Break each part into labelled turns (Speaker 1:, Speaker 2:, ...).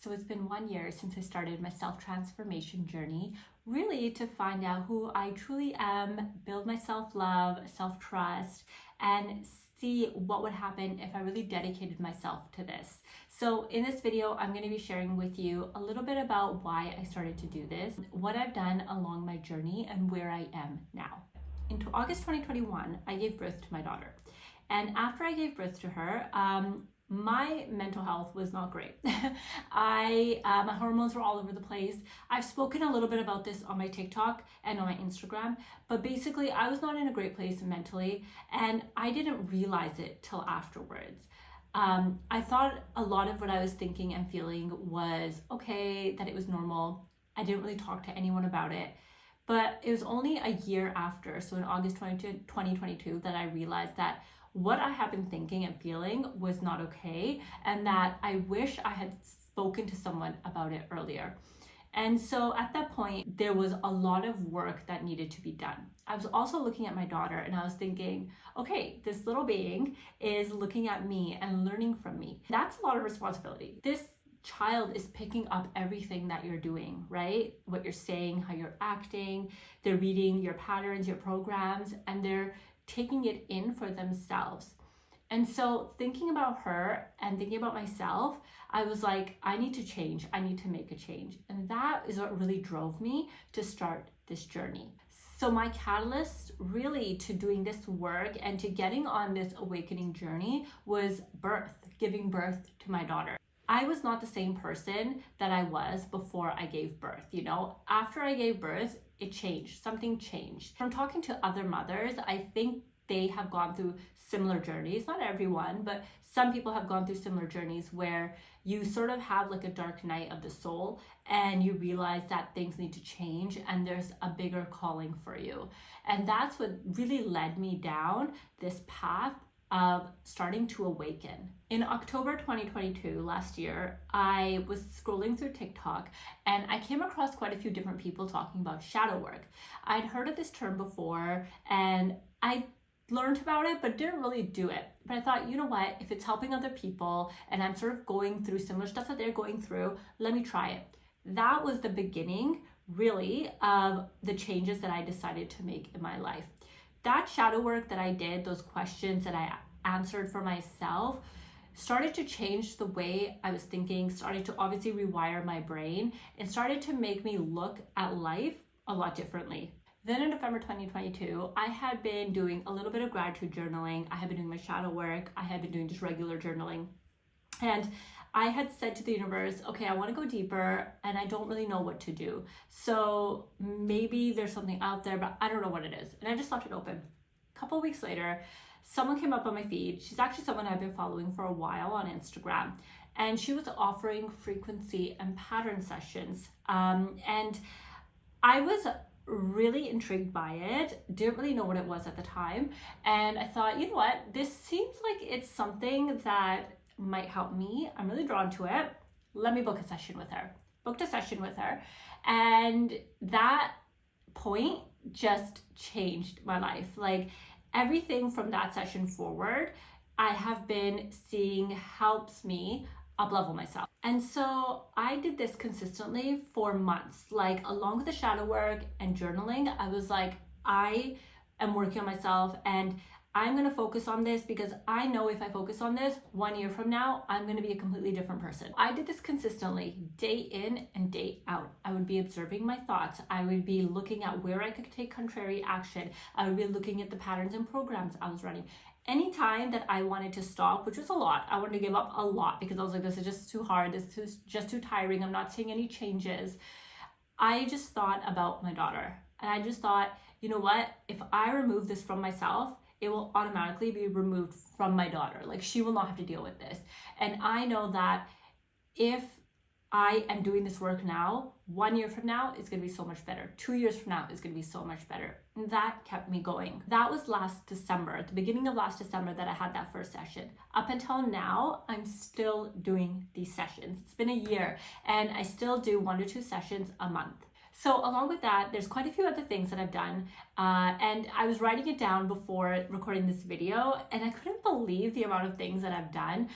Speaker 1: So it's been 1 year since I started my self-transformation journey, really to find out who I truly am, build my self-love, self-trust, and see what would happen if I really dedicated myself to this. So in this video, I'm going to be sharing with you a little bit about why I started to do this, what I've done along my journey, and where I am now. In August 2021, I gave birth to my daughter. And after I gave birth to her, my mental health was not great. My hormones were all over the place. I've spoken a little bit about this on my TikTok and on my Instagram, but basically I was not in a great place mentally, and I didn't realize it till afterwards. I thought a lot of what I was thinking and feeling was okay, that it was normal. I didn't really talk to anyone about it. But it was only a year after, so in August 2022, that I realized that what I had been thinking and feeling was not okay, and that I wish I had spoken to someone about it earlier. And so at that point, there was a lot of work that needed to be done. I was also looking at my daughter and I was thinking, okay, this little being is looking at me and learning from me. That's a lot of responsibility. This child is picking up everything that you're doing, right? What you're saying, how you're acting, they're reading your patterns, your programs, and they're taking it in for themselves. And so thinking about her and thinking about myself, I was like, I need to change. I need to make a change. And that is what really drove me to start this journey. So my catalyst really to doing this work and to getting on this awakening journey was giving birth to my daughter. I was not the same person that I was before I gave birth. After I gave birth, it changed. Something changed. From talking to other mothers, I think they have gone through similar journeys. Not everyone, but some people have gone through similar journeys where you sort of have like a dark night of the soul and you realize that things need to change and there's a bigger calling for you. And that's what really led me down this path of starting to awaken. In October 2022, last year, I was scrolling through TikTok and I came across quite a few different people talking about shadow work. I'd heard of this term before and I learned about it, but didn't really do it. But I thought, you know what, if it's helping other people and I'm sort of going through similar stuff that they're going through, let me try it. That was the beginning, really, of the changes that I decided to make in my life. That shadow work that I did, those questions that I answered for myself, started to change the way I was thinking, started to obviously rewire my brain, and started to make me look at life a lot differently. Then in November 2022, I had been doing a little bit of gratitude journaling. I had been doing my shadow work. I had been doing just regular journaling. And I had said to the universe, okay, I want to go deeper and I don't really know what to do. So maybe there's something out there, but I don't know what it is. And I just left it open. A couple of weeks later, someone came up on my feed. She's actually someone I've been following for a while on Instagram. And she was offering frequency and pattern sessions. And I was really intrigued by it. Didn't really know what it was at the time. And I thought, you know what? This seems like it's something that might help me. I'm really drawn to it. Let me book a session with her. Booked a session with her. And that point just changed my life. Like everything from that session forward, I have been seeing helps me up-level myself. And so I did this consistently for months, like along with the shadow work and journaling. I was like, I am working on myself and I'm going to focus on this because I know if I focus on this 1 year from now, I'm going to be a completely different person. I did this consistently, day in and day out. I would be observing my thoughts. I would be looking at where I could take contrary action. I would be looking at the patterns and programs I was running. Anytime that I wanted to stop, which was a lot, I wanted to give up a lot because I was like, this is just too hard. This is just too tiring. I'm not seeing any changes. I just thought about my daughter. And I just thought, you know what? If I remove this from myself, it will automatically be removed from my daughter. Like she will not have to deal with this. And I know that if I am doing this work now, 1 year from now, it's going to be so much better. 2 years from now, it's going to be so much better. And that kept me going. That was last December, at the beginning of last December that I had that first session. Up until now, I'm still doing these sessions. It's been a year and I still do 1 to 2 sessions a month. So along with that, there's quite a few other things that I've done, and I was writing it down before recording this video, and I couldn't believe the amount of things that I've done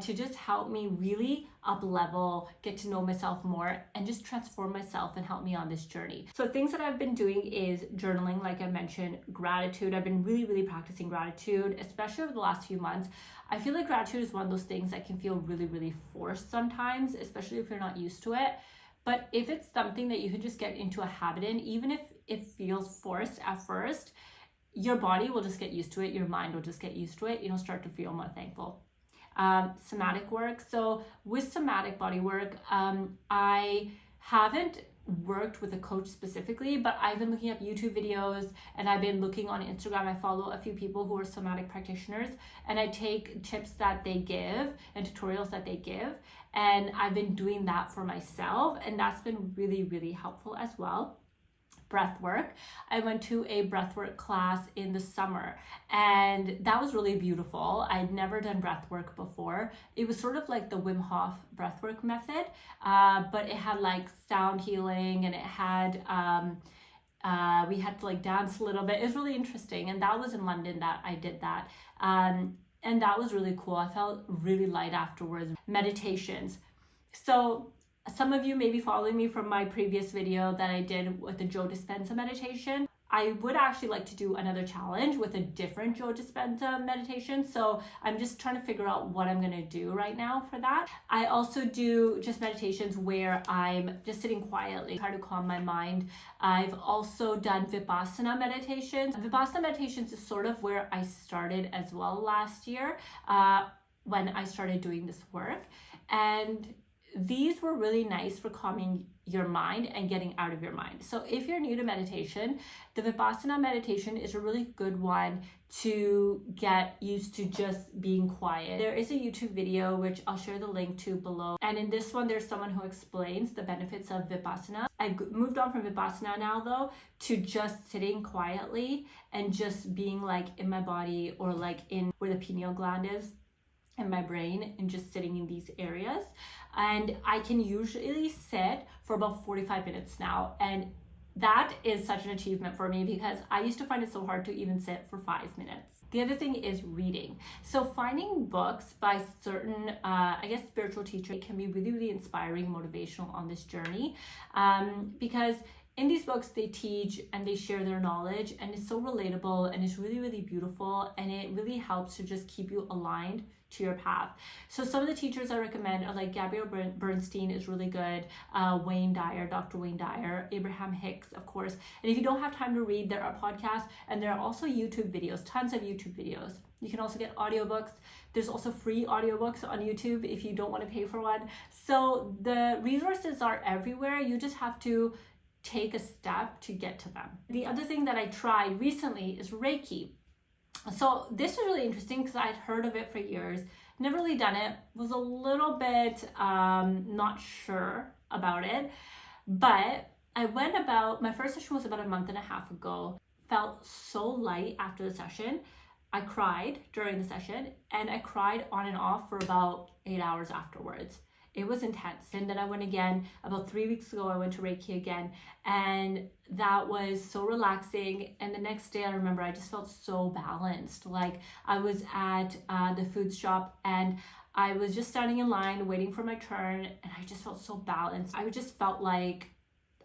Speaker 1: to just help me really up level, get to know myself more, and just transform myself and help me on this journey. So things that I've been doing is journaling, like I mentioned, gratitude. I've been really practicing gratitude, especially over the last few months. I feel like gratitude is one of those things that can feel really forced sometimes, especially if you're not used to it. But if it's something that you can just get into a habit in, even if it feels forced at first, your body will just get used to it, your mind will just get used to it, you'll start to feel more thankful. Somatic work. So with somatic body work, I haven't worked with a coach specifically, but I've been looking up YouTube videos and I've been looking on Instagram. I follow a few people who are somatic practitioners and I take tips that they give and tutorials that they give, and I've been doing that for myself, and that's been really helpful as well. Breath work. I went to a breathwork class in the summer and that was really beautiful. I'd never done breath work before. It was sort of like the Wim Hof breathwork method, but it had like sound healing and it had we had to like dance a little bit. It was really interesting, and that was in London that I did that, and that was really cool. I felt really light afterwards. Meditations. So some of you may be following me from my previous video that I did with the Joe Dispenza meditation. I would actually like to do another challenge with a different Joe Dispenza meditation. So I'm just trying to figure out what I'm going to do right now for that. I also do just meditations where I'm just sitting quietly, try to calm my mind. I've also done Vipassana meditations. Vipassana meditations is sort of where I started as well last year when I started doing this work. And these were really nice for calming your mind and getting out of your mind. So if you're new to meditation, the Vipassana meditation is a really good one to get used to just being quiet. There is a YouTube video, which I'll share the link to below. And in this one, there's someone who explains the benefits of Vipassana. I've moved on from Vipassana now though, to just sitting quietly and just being like in my body, or like in where the pineal gland is in my brain, and just sitting in these areas. And I can usually sit for about 45 minutes now, and that is such an achievement for me because I used to find it so hard to even sit for 5 minutes. The other thing is reading. So finding books by certain, spiritual teachers can be really inspiring, motivational on this journey, because in these books, they teach and they share their knowledge, and it's so relatable and it's really beautiful, and it really helps to just keep you aligned to your path. So some of the teachers I recommend are like Gabrielle Bernstein is really good, Wayne Dyer, Dr. Wayne Dyer, Abraham Hicks, of course. And if you don't have time to read, there are podcasts and there are also YouTube videos, tons of YouTube videos. You can also get audiobooks. There's also free audiobooks on YouTube if you don't want to pay for one. So the resources are everywhere. You just have to take a step to get to them. The other thing that I tried recently is Reiki. So this was really interesting because I'd heard of it for years, never really done it, was a little bit not sure about it, but I went about, my first session was about a month and a half ago, felt so light after the session. I cried during the session, and I cried on and off for about 8 hours afterwards. It was intense. And then I went again about 3 weeks ago. I went to Reiki again, and that was so relaxing. And the next day I remember I just felt so balanced. Like I was at the food shop and I was just standing in line waiting for my turn, and I just felt so balanced. I just felt like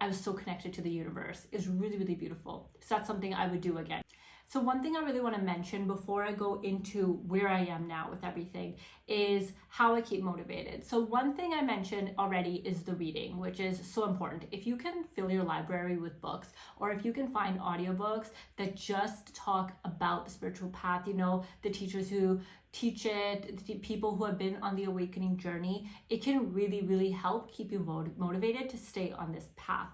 Speaker 1: I was so connected to the universe. It was really beautiful. So that's something I would do again. So one thing I really want to mention before I go into where I am now with everything is how I keep motivated. So one thing I mentioned already is the reading, which is so important. If you can fill your library with books, or if you can find audiobooks that just talk about the spiritual path, you know, the teachers who teach it, the people who have been on the awakening journey, it can really help keep you motivated to stay on this path.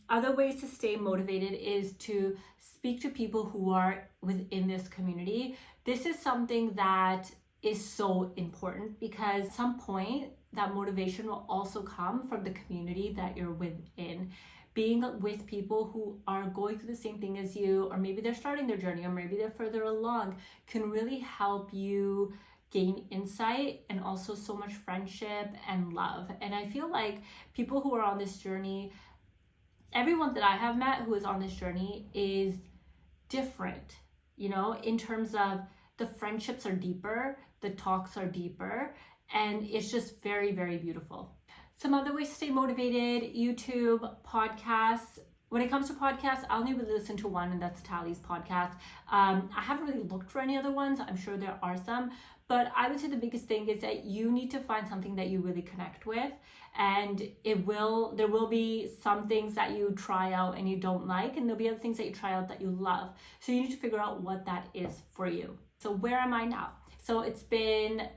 Speaker 1: Other ways to stay motivated is to speak to people who are within this community. This is something that is so important because at some point that motivation will also come from the community that you're within. Being with people who are going through the same thing as you, or maybe they're starting their journey, or maybe they're further along, can really help you gain insight and also so much friendship and love. And I feel like people who are on this journey everyone that I have met who is on this journey is different, you know, in terms of the friendships are deeper, the talks are deeper, and it's just very, very beautiful. Some other ways to stay motivated: YouTube, podcasts. When it comes to podcasts, I only really listen to one, and that's Tally's podcast. I haven't really looked for any other ones. I'm sure there are some, but I would say the biggest thing is that you need to find something that you really connect with, and there will be some things that you try out and you don't like, and there'll be other things that you try out that you love. So you need to figure out what that is for you. So where am I now? So it's been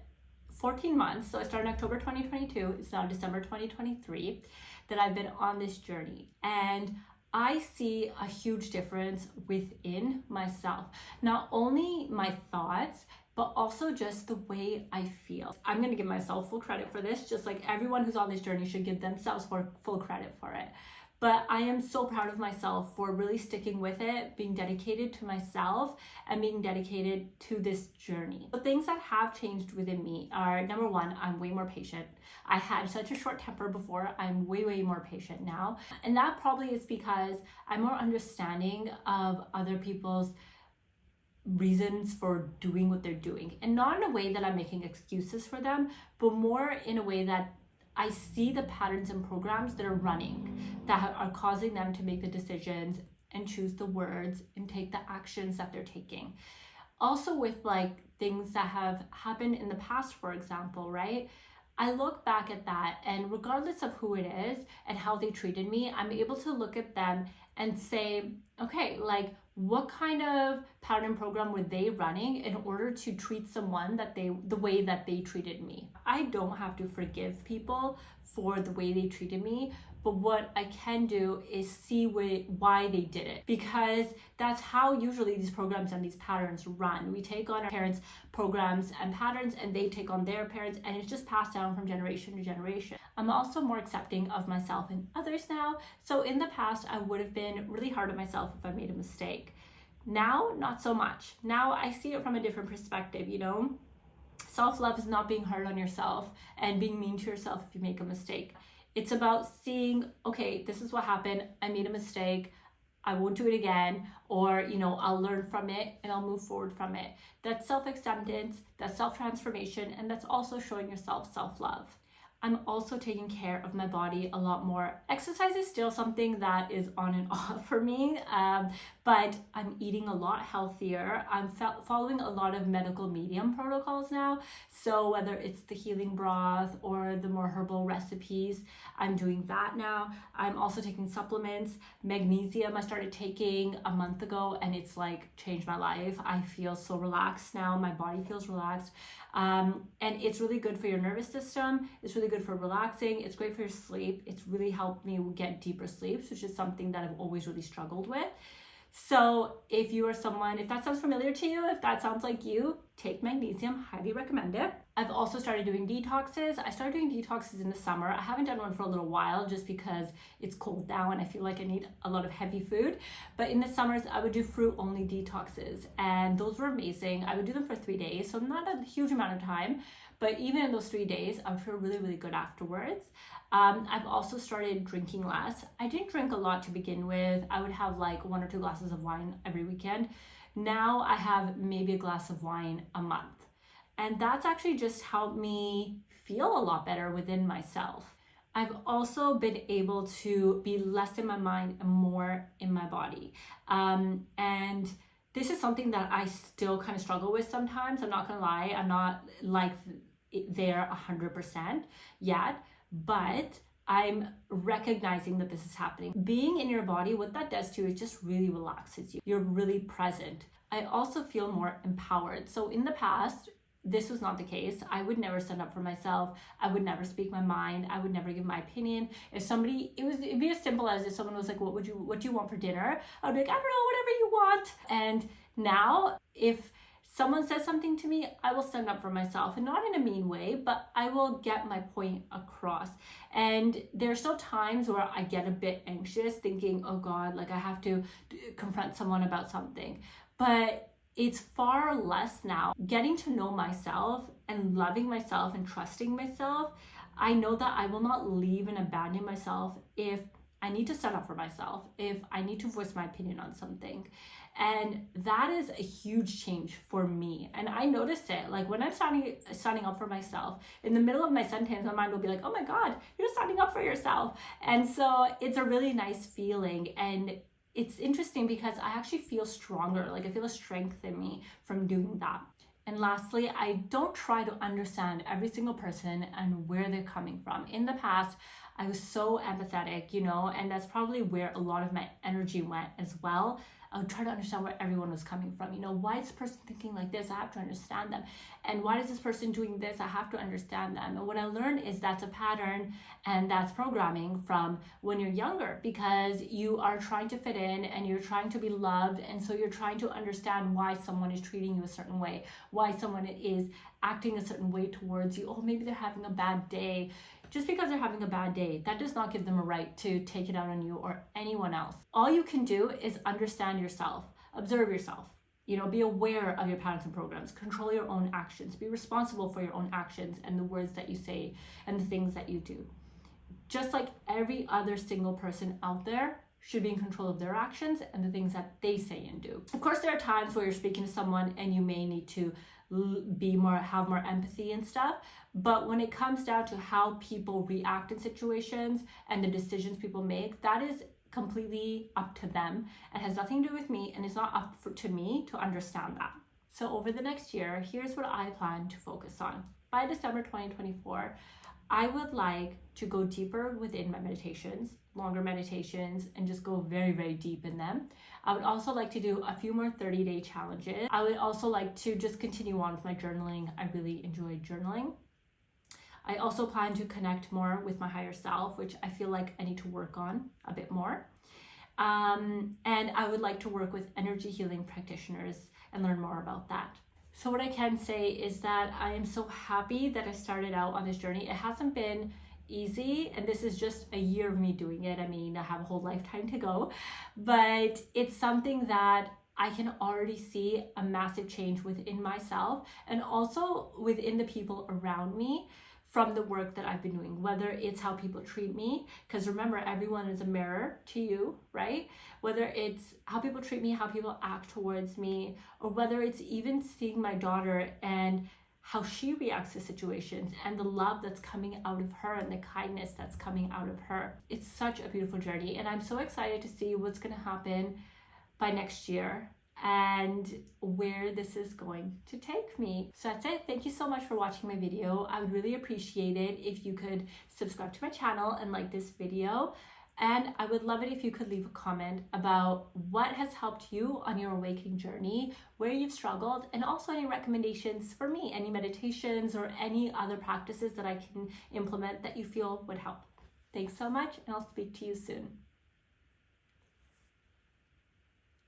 Speaker 1: 14 months. So I started in October 2022. It's now December 2023 that I've been on this journey. And I see a huge difference within myself. Not only my thoughts, but also just the way I feel. I'm gonna give myself full credit for this, just like everyone who's on this journey should give themselves full credit for it. But I am so proud of myself for really sticking with it, being dedicated to myself, and being dedicated to this journey. The things that have changed within me are, number one, I'm way more patient. I had such a short temper before. I'm way, way more patient now. And that probably is because I'm more understanding of other people's reasons for doing what they're doing. And not in a way that I'm making excuses for them, but more in a way that I see the patterns and programs that are running that are causing them to make the decisions and choose the words and take the actions that they're taking. Also with like things that have happened in the past, for example, right? I look back at that, and regardless of who it is and how they treated me, I'm able to look at them and say, okay, like what kind of pattern and program were they running in order to treat someone the way that they treated me? I don't have to forgive people for the way they treated me, but what I can do is see why they did it, because that's how usually these programs and these patterns run. We take on our parents' programs and patterns, and they take on their parents, and it's just passed down from generation to generation. I'm also more accepting of myself and others now. So in the past, I would have been really hard on myself if I made a mistake. Now, not so much. Now I see it from a different perspective, you know? Self-love is not being hard on yourself and being mean to yourself if you make a mistake. It's about seeing, okay, this is what happened. I made a mistake. I won't do it again, or, you know, I'll learn from it and I'll move forward from it. That's self-acceptance, that's self-transformation, and that's also showing yourself self-love. I'm also taking care of my body a lot more. Exercise is still something that is on and off for me, but I'm eating a lot healthier. I'm following a lot of medical medium protocols now. So whether it's the healing broth or the more herbal recipes, I'm doing that now. I'm also taking supplements. Magnesium I started taking a month ago, and it's like changed my life. I feel so relaxed now. My body feels relaxed. And it's really good for your nervous system. It's really good for relaxing. It's great for your sleep. It's really helped me get deeper sleeps, which is something that I've always really struggled with. So if you are someone, if that sounds familiar to you, if that sounds like you, take magnesium, highly recommend it. I've also started doing detoxes. I started doing detoxes in the summer. I haven't done one for a little while just because it's cold now and I feel like I need a lot of heavy food. But in the summers, I would do fruit-only detoxes, and those were amazing. I would do them for 3 days, so not a huge amount of time, but even in those 3 days, I would feel really, really good afterwards. I've also started drinking less. I didn't drink a lot to begin with. I would have like 1 or 2 glasses of wine every weekend. Now I have maybe a glass of wine a month. And that's actually just helped me feel a lot better within myself. I've also been able to be less in my mind and more in my body. And this is something that I still kind of struggle with sometimes. I'm not gonna lie, I'm not like there 100% yet, but I'm recognizing that this is happening. Being in your body, what that does to you is just really relaxes you. You're really present. I also feel more empowered. So in the past, this was not the case. I would never stand up for myself. I would never speak my mind. I would never give my opinion. If somebody, it'd be as simple as if someone was like, what do you want for dinner? I'd be like, I don't know, whatever you want. And now if someone says something to me, I will stand up for myself, and not in a mean way, but I will get my point across. And there's still times where I get a bit anxious thinking, oh God, like I have to confront someone about something. But it's far less now. Getting to know myself and loving myself and trusting myself, I know that I will not leave and abandon myself if I need to stand up for myself, if I need to voice my opinion on something. And that is a huge change for me. And I noticed it. Like when I'm standing up for myself, in the middle of my sentence, my mind will be like, oh my God, you're standing up for yourself. And so it's a really nice feeling. And it's interesting because I actually feel stronger. Like I feel a strength in me from doing that. And lastly, I don't try to understand every single person and where they're coming from. In the past, I was so empathetic, and that's probably where a lot of my energy went as well. I would try to understand where everyone was coming from. Why is this person thinking like this? I have to understand them. And why is this person doing this? I have to understand them. And what I learned is that's a pattern and that's programming from when you're younger, because you are trying to fit in and you're trying to be loved. And so you're trying to understand why someone is treating you a certain way, why someone is acting a certain way towards you. Oh, maybe they're having a bad day. Just because they're having a bad day, that does not give them a right to take it out on you or anyone else. All you can do is understand yourself, observe yourself, be aware of your patterns and programs, control your own actions, be responsible for your own actions and the words that you say and the things that you do. Just like every other single person out there should be in control of their actions and the things that they say and do. Of course, there are times where you're speaking to someone and you may need to have more empathy and stuff, but when it comes down to how people react in situations and the decisions people make, that is completely up to them and has nothing to do with me, and it's not up to me to understand that. So over the next year, here's what I plan to focus on. By December 2024, I would like to go deeper within my meditations, longer meditations, and just go very, very deep in them. I would also like to do a few more 30-day challenges. I would also like to just continue on with my journaling. I really enjoy journaling. I also plan to connect more with my higher self, which I feel like I need to work on a bit more. And I would like to work with energy healing practitioners and learn more about that. So what I can say is that I am so happy that I started out on this journey. It hasn't been easy, and this is just a year of me doing it. I mean, I have a whole lifetime to go, but it's something that I can already see a massive change within myself and also within the people around me from the work that I've been doing, whether it's how people treat me, because remember, everyone is a mirror to you, right? Whether it's how people treat me, how people act towards me, or whether it's even seeing my daughter and how she reacts to situations and the love that's coming out of her and the kindness that's coming out of her. It's such a beautiful journey, and I'm so excited to see what's going to happen by next year and where this is going to take me. So that's it. Thank you so much for watching my video. I would really appreciate it if you could subscribe to my channel and like this video. And I would love it if you could leave a comment about what has helped you on your awakening journey, where you've struggled, and also any recommendations for me, any meditations or any other practices that I can implement that you feel would help. Thanks so much, and I'll speak to you soon.